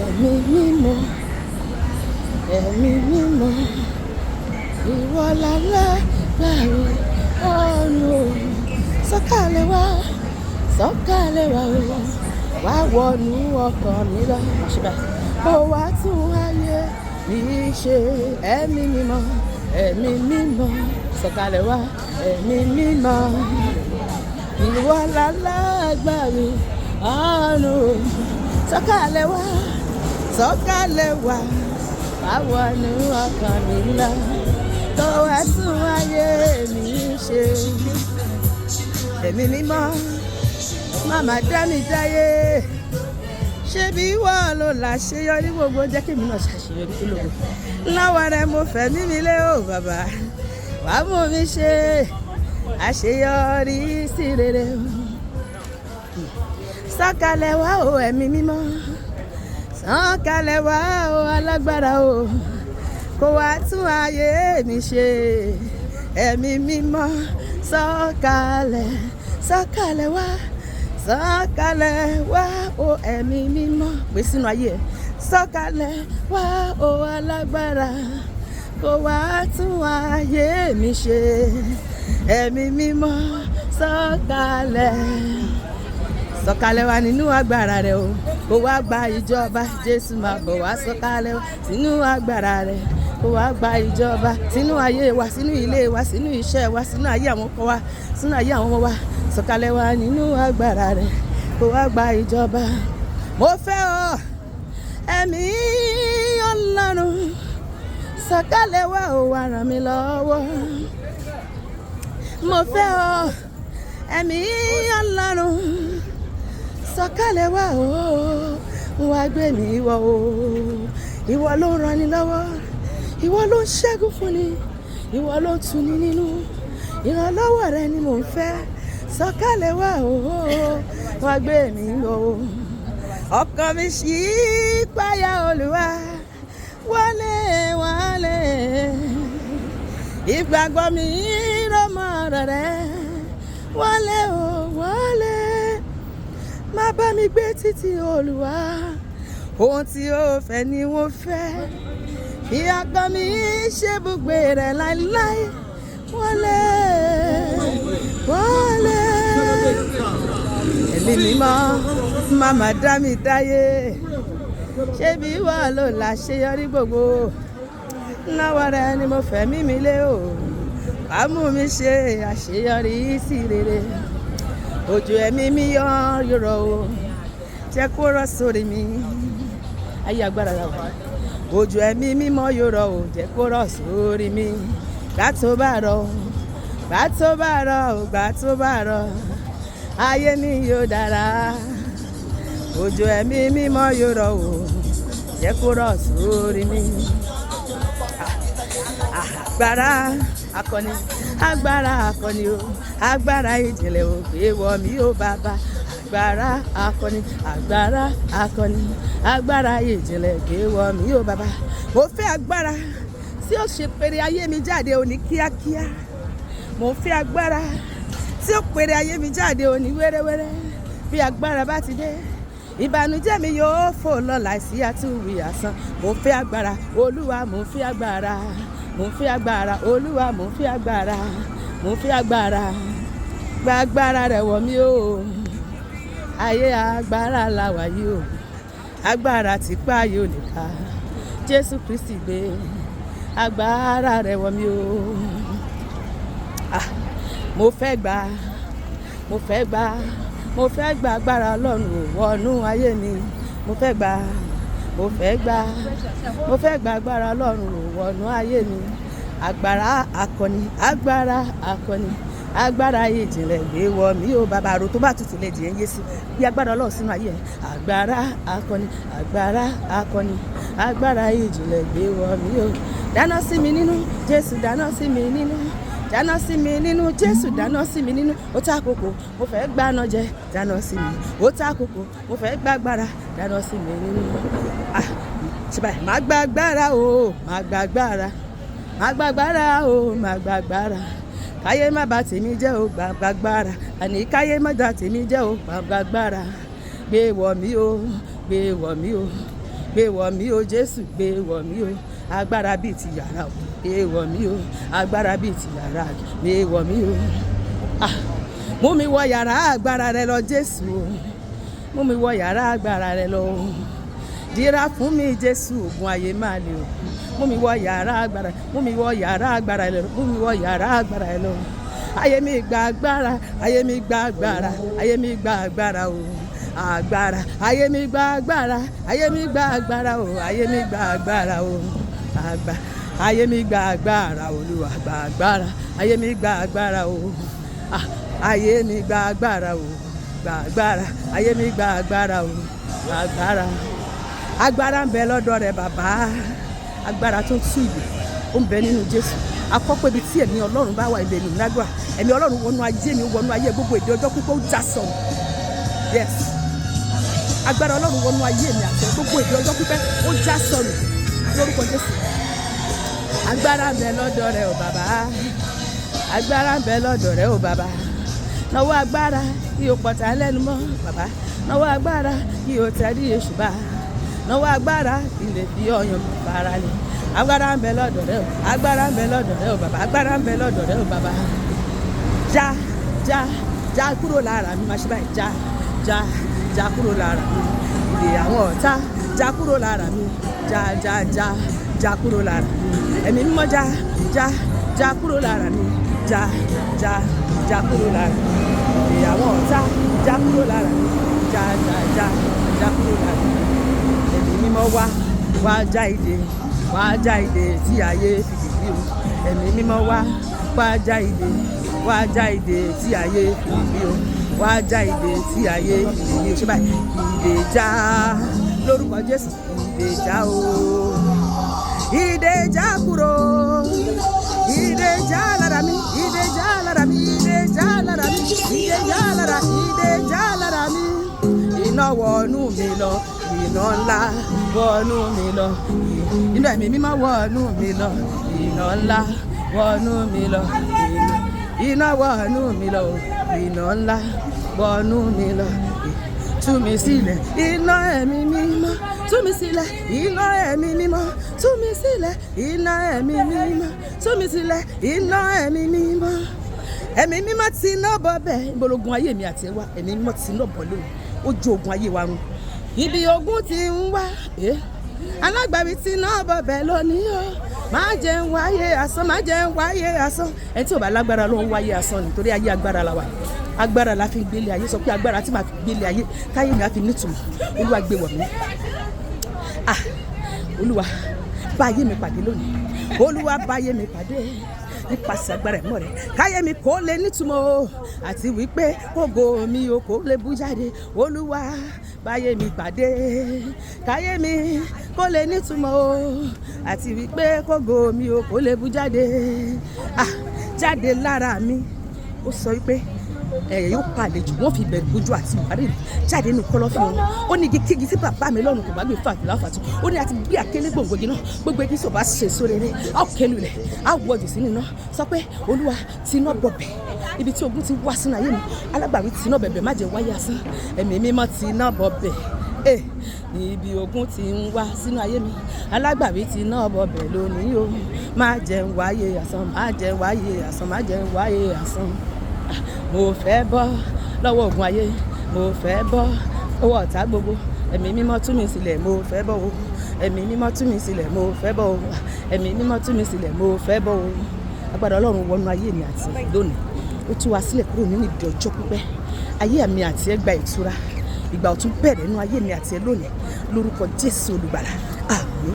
Ẹ̀mí mímọ́, ẹ̀mí mímọ́, ìwọ lálágbára ọ̀run. Sọ̀kalẹ̀ wá o, wá wọnú ọkàn mi lọ. Kó wá tún ayé mi ṣe. Ẹ̀mí mímọ́, ẹ̀mí mímọ́, sọ̀kalẹ̀ wá. Ẹ̀mí mímọ́, ìwọ lálágbára ọ̀run. Sọ̀kalẹ̀ wá, wá wọnú ọkàn mi lọ. Kó wá tún ayé mi ṣe. Ẹ̀mí mímọ́, máma dá mi dáyé. Ṣé bí wọ́n ló láṣeyọrí gbogbo, jẹ́ kí èmi náà ṣàṣeyọrí tó lógo. Lọ́wọ́ rẹ mo fẹ̀mí mi lé o bàbá, wàá mú mi ṣe àṣeyọrí sí rere. Sọ̀kalẹ̀ wá o ẹ̀mí mímọ́, sọ̀kalẹ̀ wá o alágbára o, kó wá tún ayé mi ṣe. Ẹ̀mí mímọ́, sọ̀kalẹ̀ wá o ẹ̀mí mímọ́, pè sínú ayé ẹ̀. Sọ̀kalẹ̀ wá o alágbára, kó wá tún ayé mi ṣe. Ẹ̀mí mímọ́, sọ̀kalẹ̀ wá nínú agbára rẹ o, kó wá gba ìjọba. Jésù máa bọ̀ wá, sọ̀kalẹ̀ wá sínú agbára rẹ, kó wá gba ìjọba sínú ayé wa, sínú ilé wa, sínú iṣẹ́ wa, sínú ayé àwọn ọkọ wa, sínú ayé àwọn ọmọ wa. Sọ̀kalẹ̀ wá nínú agbára rẹ, kó wá gba ìjọba. Mo fẹ́ ọ ẹ̀mí Ọlọ́run, sọ̀kalẹ̀ wá o, wá ràn mí lọ́wọ́. Mo fẹ́ ọ ẹ̀mí Ọlọ́run, sọ̀kalẹ̀ wá o, wá gbé mi wọ̀ o. Ìwọ ló ń rani lọ́wọ́, ìwọ ló ń ṣẹ́gun fún ni, ìwọ ló ń tuni nínú. Ìrànlọ́wọ́ rẹ ni mò ń fẹ́. Sọ̀kalẹ̀ wá o, wá gbé mi wọ̀ o. Ọkàn mi ṣì páyà Olúwa, wálé. Ìgbàgbọ́ mi rọ̀ mọ́ ọ̀rọ̀ rẹ, wálé o, wálé. Má bá mi gbé títí Olúwa, ohun tí ó fẹ́ ni wọ́n fẹ́. Kí ọkàn mi ṣe ibùgbé rẹ̀ láéláé, wálé. Ẹ̀mí mímọ́, máma dá mi dáyé. Ṣé bí wọ́n ló láṣeyọrí gbogbo, lọ́wọ́ rẹ ni mo fẹ̀mí mi lé o, wá mú mi ṣe àṣeyọrí sí rere. Òjò ẹ̀mí mi yọ̀rọ̀ o, jẹ́ kó rọ̀ sórí mi. Ayé agbára rẹ wà. Òjò ẹ̀mí mímọ́ yọ̀rọ̀ o, jẹ́ kó rọ̀ sórí mi. Gbà tó bá rọ̀, ayé mi yóò dára. Òjò ẹ̀mí mímọ́ yọ̀rọ̀ o, jẹ́ kó rọ̀ sórí mi. Agbára akọni o, agbára ìjìnlẹ̀ o, gbé wọ̀ mí o bàbá. Agbára akọni, agbára ìjìnlẹ̀, gbé wọ̀ mí o bàbá. Mo fẹ́ agbára tí ó ṣe péré ayé mi jáde òní kíákíá. Mo fẹ́ agbára tí ó péré ayé mi jáde òní wẹ́rẹ́wẹ́rẹ́. Bí agbára bá ti dé, ìbànújẹ́ mi yóò fò lọ láìsí àtúwì asán. Mo fẹ́ agbára Olúwa, mo fẹ́ agbára. Olúwa, mo fẹ́ agbára. Gba agbára rẹ̀ wọ̀ mí o. Ayé agbára la wà yìí o, agbára tí pa yóò lè ká. Jésù Kristi gbé agbára rẹ̀ wọ̀ mí o. Mo fẹ́ gba agbára Ọlọ́run wọnú ayé mi. Mo fẹ́ gba agbára Ọlọ́run wọnú ayé mi. Agbára akọni, agbára ìjìnlẹ̀, gbé wọ̀ mí o bàbá. Àrò tó bá tutù lè jẹ́ yé sí, bí agbára Ọlọ́run sínú ayé ẹ̀. Agbára akọni, agbára ìjìnlẹ̀, gbé wọ̀ mí o. Dáná sí mi nínú, Jésù, dáná sí mi nínú. Jésù, dáná sí mi nínú. Ó tá àkókò, mo fẹ́ gbaná jẹ, dáná sí mi. Ó tá àkókò, mo fẹ́ gbàgbára, dáná sí mi nínú. Má gba agbára o, má gba agbára. Káyé má bà tèmi jẹ́ o, gba agbára. Àní káyé má bà tèmi jẹ́ o, gba agbára. Gbé wọ̀ mí o, gbé wọ̀ mí o Jésù gbé wọ̀ mí o agbára bíi ti yàrá o gbé wọ̀ mí o agbára bíi ti yàrá gbé wọ̀ mí o mú mi wọ yàrá agbára rẹ lọ Jésù o mú mi wọ yàrá agbára rẹ lọ dira fún mi Jésù ogun ayé máa lè o mú mi wọ yàrá agbára mú mi wọ yàrá agbára rẹ lọ mú mi wọ yàrá agbára rẹ lọ ayé mi gba agbára ayé mi gba agbára ayé mi gba agbára o agbára ayé mi gba agbára ayé mi gba agbára o ayé mi gba agbára o àgbà ayé mi gba agbára Olúwa gba agbára ayé mi gba agbára o ayé mi gba agbára o gba agbára ayé mi gba agbára o agbára agbára ń bẹ lọ́dọ̀ rẹ bàbá agbára tó tú ìlú ó ń bẹ nínú Jésù akọ́pẹ́ ibi tí ẹ̀mí Ọlọ́run bá wà ilẹ̀ ìlú lágbà ẹ̀mí Ọlọ́run wọnú ayé mi wọnú ayé gbogbo èdè ọjọ́ pípọ́ ó já sọ̀rọ̀ yes agbára Ọlọ́run wọnú ayé mi àti gbogbo èdè ọjọ́ pípẹ́ ó já sọ̀rọ̀ lórúkọ Jésù agbára ń bẹ lọ́dọ̀ rẹ o bàbá agbára ń bẹ lọ́dọ̀ rẹ o bàbá nawọ́ agbára kí o pọ̀tà lẹ́nu mọ́ bàbá nawọ́ agbára kí o tẹ̀lé èṣù bá nawọ́ agbára kí lè fi ọyàn fara lẹ̀ agbára ń bẹ lọ́dọ̀ rẹ o agbára ń bẹ lọ́dọ̀ rẹ o bàbá agbára ń bẹ lọ́dọ̀ rẹ o bàbá já já já kúrò lára mi máa ṣe báyìí já já já kúrò lára mi ìdè àwọn ọ̀tá já kúrò lára mi já já já já kúrò lára mi ẹ̀mí mímọ́ já já já kúrò lára mi já já já kúrò lára mi ìdè àwọn ọ̀tá já kúrò lára mi já já já já kúrò lára mi ẹ̀mí mímọ́ wá já ìdè wá já ìdè tí ayé fi dìbí o ẹ̀mí mímọ́ wá já ìdè wá já ìdè tí ayé fi dìbí o wá já ìdè tí ayé fi dìbí o ṣé báyìí ìdè já lórúkọ Jésù ìdè já o ìdè já kúrò ìdè já lára mi ìdè já lára mi ìdè já lára mi ìdè já lára ìdè já lára mi iná wọnú mi lọ iná ńlá wọnú mi lọ inú ẹ̀mí mímọ́ wọnú mi lọ iná ńlá wọnú mi lọ iná wọnú mi lọ iná ńlá wọnú mi lọ tú mi sílẹ̀ iná ẹ̀mí mímọ́ tú mi sílẹ̀ iná ẹ̀mí mímọ́ tú mi sílẹ̀ iná ẹ̀mí mímọ́ tú mi sílẹ̀ iná ẹ̀mí mímọ́ ẹ̀mí mímọ́ ti iná bọ́ bẹ́ẹ̀ ìbologun ayé mi àti ẹwà ẹ̀mí mímọ́ ti iná bọ́ lóhùn ó jó ogun ayé wa run ibi ogun ti ń wá alágbàbí tí náà bọ̀bẹ̀ lónìí o má jẹ́ ń wáyé asán má jẹ́ ń wáyé asán ẹni tí ò bá lágbára ló ń wáyé asán nítorí ayé agbára la wà agbára la fi ń gbélé ayé sọ pé agbára tí màá fi gbélé ayé táyé mi á fi nítumọ̀ Olúwa gbé wọ̀ mí Olúwa bá ayé mi pàdé lónìí Olúwa bá ayé mi pàdé nípasẹ̀ agbára ẹ̀mọ́ rẹ̀ káyé mi kó lè nítumọ̀ o àti wípé kógo mi o kó lè bú jáde Olúwa báyé mi pàdé káyé mi kó lè nítumọ̀ o àti wípé kógo mi o kó lè bú jáde jáde lára mi ó sọ wípé yóò pàlejò wọn fi bẹ̀rù bójú àti buhari jáde nínú kọ̀lọ̀fín wọn ó ní igi kígi tí bàbá mi lọ́rùn kò bá gbé fàtí láfàtú ó ní àti gbé àkélé gbòǹgbògi náà gbogbo igi tí ò bá ṣe sóre rẹ á kẹlu rẹ á wọjù sínú iná sọ pé Olúwa ti iná bọ̀bẹ̀ ibi tí ogun ti wá sínú ayé mi alágbàwí ti iná bẹ̀bẹ̀ má jẹ́ wáyé asán ẹ̀mí mímọ́ ti iná bọ̀bẹ̀ ibi ogun ti ń wá sínú ayé mi alágbàwí ti iná bọ̀bẹ̀ lónìí o má jẹ́ wáyé asán má jẹ́ wáyé asán má jẹ́ wáyé asán mo fẹ́ bọ́ lọ́wọ́ ogun ayé mo fẹ́ bọ́ lọ́wọ́ ọ̀tá gbogbo ẹ̀mí mímọ́ tú mi sílẹ̀ mo fẹ́ bọ́ o ẹ̀mí mímọ́ tú mi sílẹ̀ mo fẹ́ bọ́ o ẹ̀mí mímọ́ tú mi sílẹ̀ mo fẹ́ bọ́ o agbára Ọlọ́run wọnú ayé mi àti lónìí ó tú wa sílẹ̀ kúrò nínú ìdè ọjọ́ pípẹ́ ayé mi àti ẹ gba ìtura ìgbà ọ̀tun bẹ̀rẹ̀ nínú ayé mi àti ẹ lónìí lórúkọ Jésù olùgbàlà